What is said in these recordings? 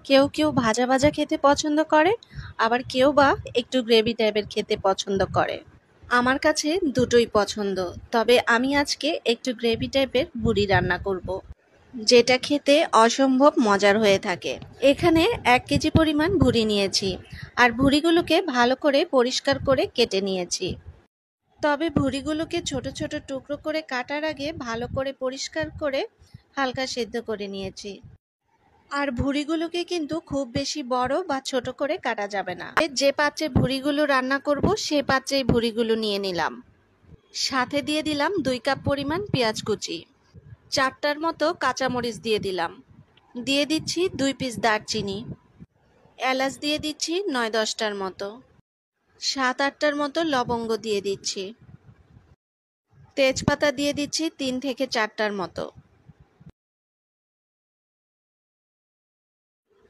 কেউ কেউ ভাজা ভাজা খেতে পছন্দ করে, আবার কেউ বা একটু গ্রেভি টাইপের খেতে পছন্দ করে। আমার কাছে দুটোই পছন্দ, তবে আমি আজকে একটু গ্রেভি টাইপের ভুড়ি রান্না করব, যেটা খেতে অসম্ভব মজার হয়ে থাকে। এখানে 1 কেজি পরিমাণ ভুড়ি নিয়েছি, আর ভুড়িগুলোকে ভালো করে পরিষ্কার করে কেটে নিয়েছি। তবে ভুড়িগুলোকে ছোট ছোট টুকরো করে কাটার আগে ভালো করে পরিষ্কার করে হালকা সেদ্ধ করে নিয়েছি। আর ভুঁড়িগুলোকে কিন্তু খুব বেশি বড় বা ছোট করে কাটা যাবে না। যে পাত্রে ভুঁড়িগুলো রান্না করব সে পাত্রেই ভুঁড়িগুলো নিয়ে নিলাম। সাথে দিয়ে দিলাম 2 কাপ পরিমাণ পেঁয়াজ কুচি, 4টার মতো কাঁচামরিচ দিয়ে দিলাম, দিয়ে দিচ্ছি 2 পিস দারচিনি, এলাচ দিয়ে দিচ্ছি 9-10টার মতো, 7-8টার মতো লবঙ্গ দিয়ে দিচ্ছি, তেজপাতা দিয়ে দিচ্ছি 3 থেকে 4টার মতো,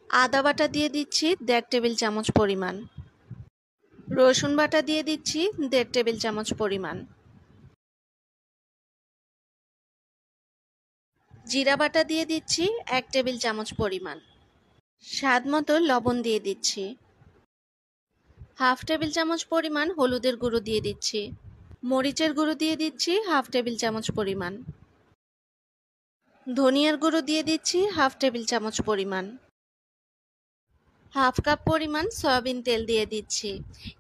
আদা বাটা দিয়ে দিচ্ছি 1.5 টেবিল চামচ পরিমাণ, রসুন বাটা দিয়ে দিচ্ছি 1.5 টেবিল চামচ পরিমাণ, জিরা বাটা দিয়ে দিচ্ছি 1 টেবিল চামচ পরিমাণ, স্বাদ মতো লবণ দিয়ে দিচ্ছি, হাফ টেবিল চামচ পরিমাণ হলুদের গুঁড়ো দিয়ে দিচ্ছি, মরিচের গুঁড়ো দিয়ে দিচ্ছি হাফ টেবিল চামচ পরিমাণ, ধনিয়ার গুঁড়ো দিয়ে দিচ্ছি হাফ টেবিল চামচ পরিমাণ, হাফ কাপ পরিমাণ সয়াবিন তেল দিয়ে দিচ্ছি।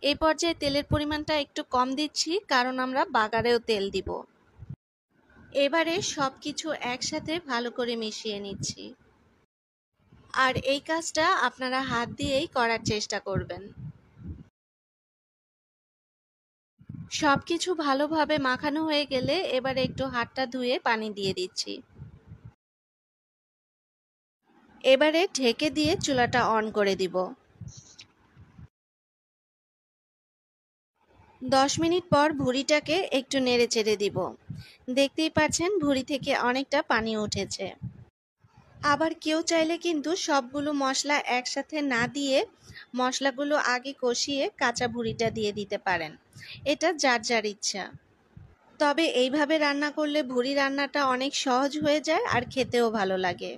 এই পর্যায়ে তেলের পরিমাণটা একটু কম দিচ্ছি, কারণ আমরা বাগারেও তেল দিব। এবারে সবকিছু একসাথে ভালো করে মিশিয়ে নিচ্ছি। আর এই কাজটা আপনারা হাত দিয়েই করার চেষ্টা করবেন। সবকিছু ভালোভাবে মাখানো হয়ে গেলে এবারে একটু হাতটা ধুয়ে পানি দিয়ে দিচ্ছি। এবারে ঢেকে দিয়ে চুলাটা অন করে দিব। 10 মিনিট পর ভুঁড়িটাকে একটু নেড়ে চেড়ে দিব। দেখতেই পাচ্ছেন ভুঁড়ি থেকে অনেকটা পানি উঠেছে। আবার কেউ চাইলে কিন্তু সবগুলো মশলা একসাথে না দিয়ে মশলাগুলো আগে কষিয়ে কাঁচা ভুঁড়িটা দিয়ে দিতে পারেন। এটা যার যার ইচ্ছা। তবে এইভাবে রান্না করলে ভুঁড়ি রান্নাটা অনেক সহজ হয়ে যায় আর খেতেও ভালো লাগে।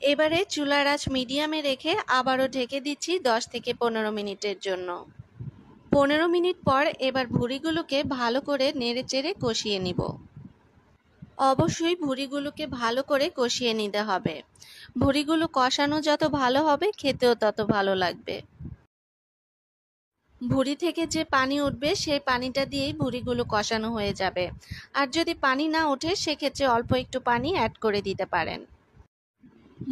এবারে চুলার আঁচ মিডিয়ামে রেখে আবারও ঢেকে দিচ্ছি 10 থেকে 15 মিনিটের জন্য। 15 মিনিট পর এবার ভুঁড়িগুলোকে ভালো করে নেড়েচেড়ে কষিয়ে নিব। অবশ্যই ভুঁড়িগুলোকে ভালো করে কষিয়ে নিতে হবে। ভুঁড়িগুলো কষানো যত ভালো হবে খেতেও তত ভালো লাগবে। ভুঁড়ি থেকে যে পানি উঠবে সেই পানিটা দিয়েই ভুঁড়িগুলো কষানো হয়ে যাবে। আর যদি পানি না ওঠে সেক্ষেত্রে অল্প একটু পানি অ্যাড করে দিতে পারেন।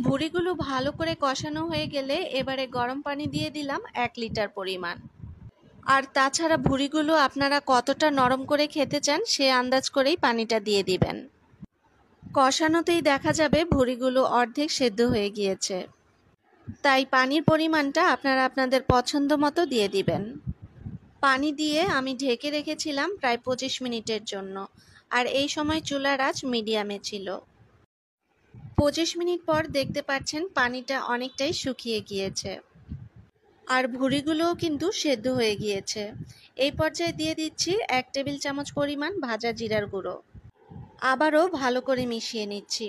ভুঁড়িগুলো ভালো করে কষানো হয়ে গেলে এবারে গরম পানি দিয়ে দিলাম 1 লিটার পরিমাণ। আর তাছাড়া ভুঁড়িগুলো আপনারা কতটা নরম করে খেতে চান সে আন্দাজ করেই পানিটা দিয়ে দিবেন। কষানোতেই দেখা যাবে ভুঁড়িগুলো অর্ধেক সেদ্ধ হয়ে গিয়েছে। তাই পানির পরিমাণটা আপনারা আপনাদের পছন্দ মতো দিয়ে দিবেন। পানি দিয়ে আমি ঢেকে রেখেছিলাম প্রায় 25 মিনিটের জন্য, আর এই সময় চুলার আঁচ মিডিয়ামে ছিল। 25 মিনিট পর দেখতে পাচ্ছেন পানিটা অনেকটাই শুকিয়ে গিয়েছে, আর ভুঁড়িগুলোও কিন্তু সেদ্ধ হয়ে গিয়েছে। এই পর্যায়ে দিয়ে দিচ্ছি 1 টেবিল চামচ পরিমাণ ভাজা জিরার গুঁড়ো। আবারও ভালো করে মিশিয়ে নিচ্ছি।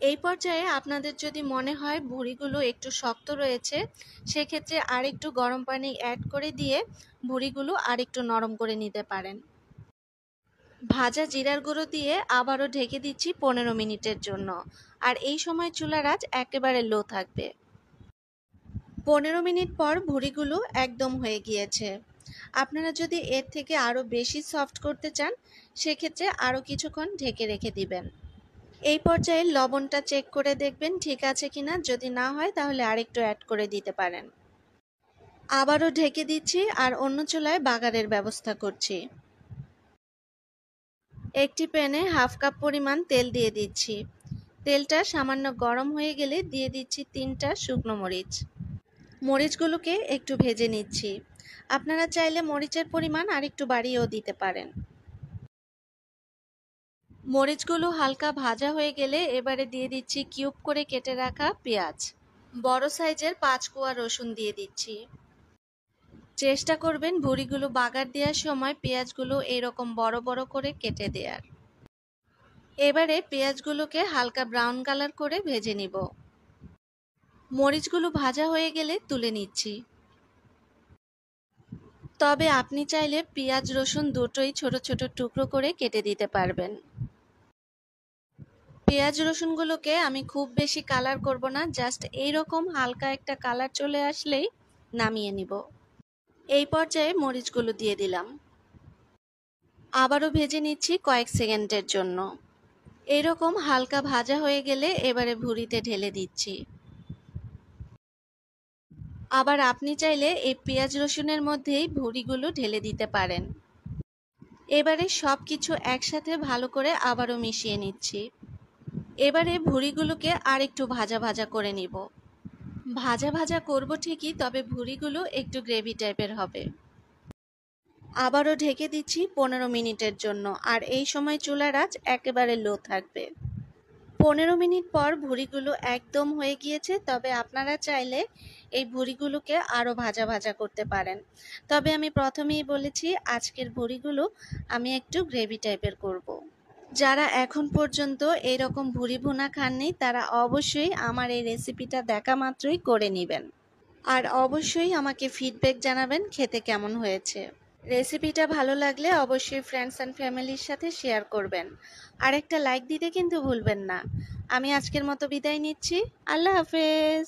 এই পর্যায়ে আপনাদের যদি মনে হয় ভুঁড়িগুলো একটু শক্ত রয়েছে, সেক্ষেত্রে আরেকটু গরম পানি অ্যাড করে দিয়ে ভুঁড়িগুলো আরেকটু নরম করে নিতে পারেন। ভাজা জিরার গুঁড়ো দিয়ে আবারও ঢেকে দিচ্ছি 15 মিনিটের জন্য, আর এই সময় চুলার আঁচ একেবারে লো থাকবে। 15 মিনিট পর ভুঁড়িগুলো একদম হয়ে গিয়েছে। আপনারা যদি এর থেকে আরও বেশি সফট করতে চান সেক্ষেত্রে আরও কিছুক্ষণ ঢেকে রেখে দিবেন। এই পর্যায়ে লবণটা চেক করে দেখবেন ঠিক আছে কিনা, যদি না হয় তাহলে আরেকটু অ্যাড করে দিতে পারেন। আবারও ঢেকে দিচ্ছি আর অন্য চুলায় বাগারের ব্যবস্থা করছি। একটি প্যানে হাফ কাপ পরিমাণ তেল দিয়ে দিচ্ছি। তেলটা সামান্য গরম হয়ে গেলে দিয়ে দিচ্ছি 3টা শুকনো মরিচ। মরিচগুলোকে একটু ভেজে নিচ্ছি। আপনারা চাইলে মরিচের পরিমাণ আরেকটু বাড়িয়েও দিতে পারেন। মরিচগুলো হালকা ভাজা হয়ে গেলে এবারে দিয়ে দিচ্ছি কিউব করে কেটে রাখা পেঁয়াজ। বড় সাইজের 5 কোয়া রসুন দিয়ে দিচ্ছি। চেষ্টা করবেন ভুঁড়িগুলো বাগার দেওয়ার সময় পেঁয়াজগুলো এরকম বড় বড় করে কেটে দেওয়ার। এবারে পেঁয়াজগুলোকে হালকা ব্রাউন কালার করে ভেজে নিব। মরিচগুলো ভাজা হয়ে গেলে তুলে নিচ্ছি। তবে আপনি চাইলে পেঁয়াজ রসুন দুটোই ছোট ছোট টুকরো করে কেটে দিতে পারবেন। পেঁয়াজ রসুনগুলোকে আমি খুব বেশি কালার করব না, জাস্ট এইরকম হালকা একটা কালার চলে আসলেই নামিয়ে নিব। এই পর্যায়ে মরিচগুলো দিয়ে দিলাম, আবারও ভেজে নিচ্ছি কয়েক সেকেন্ডের জন্য। এইরকম হালকা ভাজা হয়ে গেলে এবারে ভুঁড়িতে ঢেলে দিচ্ছি। আবার আপনি চাইলে এই পেঁয়াজ রসুনের মধ্যেই ভুঁড়িগুলো ঢেলে দিতে পারেন। এবারে সব কিছু একসাথে ভালো করে আবারও মিশিয়ে নিচ্ছি। এবারে ভুঁড়িগুলোকে আর একটু ভাজা ভাজা করে নিব। ভাজা ভাজা করব ঠিকই, তবে ভুঁড়িগুলো একটু গ্রেভি টাইপের হবে। আবারও ঢেকে দিচ্ছি 15 মিনিটের জন্য, আর এই সময় চুলার আঁচ একেবারে লো থাকবে। 15 মিনিট পর ভুঁড়িগুলো একদম হয়ে গিয়েছে, তবে আপনারা চাইলে এই ভুঁড়িগুলোকে আরও ভাজা ভাজা করতে পারেন। তবে আমি প্রথমেই বলেছি আজকের ভুঁড়িগুলো আমি একটু গ্রেভি টাইপের করব। যারা এখন পর্যন্ত এইরকম ভুঁড়ি ভুনা খাননি তারা অবশ্যই আমার এই রেসিপিটা দেখা মাত্রই করে নেবেন। আর অবশ্যই আমাকে ফিডব্যাক জানাবেন খেতে কেমন হয়েছে। রেসিপিটা ভালো লাগলে অবশ্যই ফ্রেন্ডস অ্যান্ড ফ্যামিলির সাথে শেয়ার করবেন। আর একটা লাইক দিতে কিন্তু ভুলবেন না। আমি আজকের মতো বিদায় নিচ্ছি। আল্লাহ হাফেজ।